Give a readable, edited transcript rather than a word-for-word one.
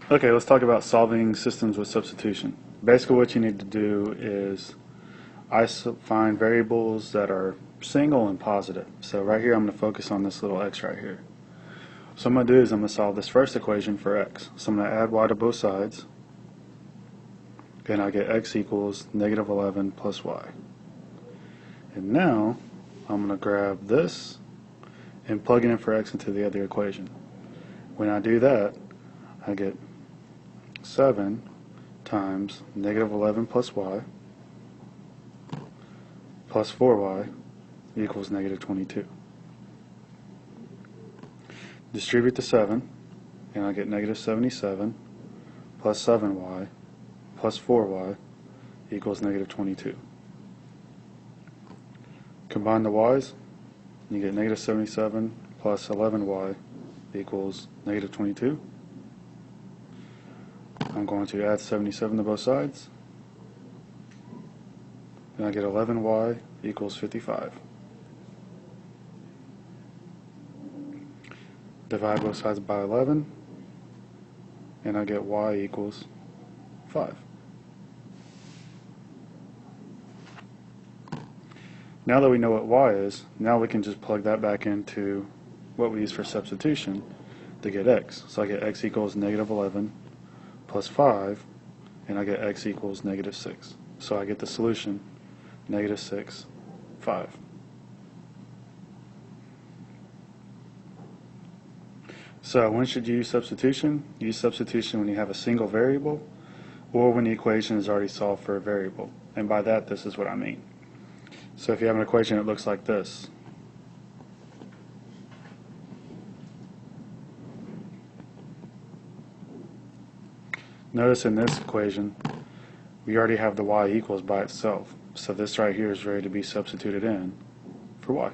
Okay, let's talk about solving systems with substitution. Basically what you need to do is find variables that are single and positive. So right here I'm going to focus on this little x right here. So what I'm going to do is I'm going to solve this first equation for x. So I'm going to add y to both sides, and I get x equals negative 11 plus y. And now I'm going to grab this and plug it in for x into the other equation. When I do that, I get 7 times negative 11 plus y plus 4y equals negative 22. Distribute the 7, and I get negative 77 plus 7y plus 4y equals negative 22. Combine the y's, you get negative 77 plus 11y equals negative 22. I'm going to add 77 to both sides, and I get 11y equals 55. Divide both sides by 11, and I get y equals 5. Now that we know what y is, now we can just plug that back into what we use for substitution to get x. So I get x equals negative 11 plus 5, and I get x equals negative 6. So I get the solution, negative 6, 5. So when should you use substitution? Use substitution when you have a single variable or when the equation is already solved for a variable. And by that, this is what I mean. So if you have an equation that looks like this, notice in this equation we already have the y equals by itself. So this right here is ready to be substituted in for y.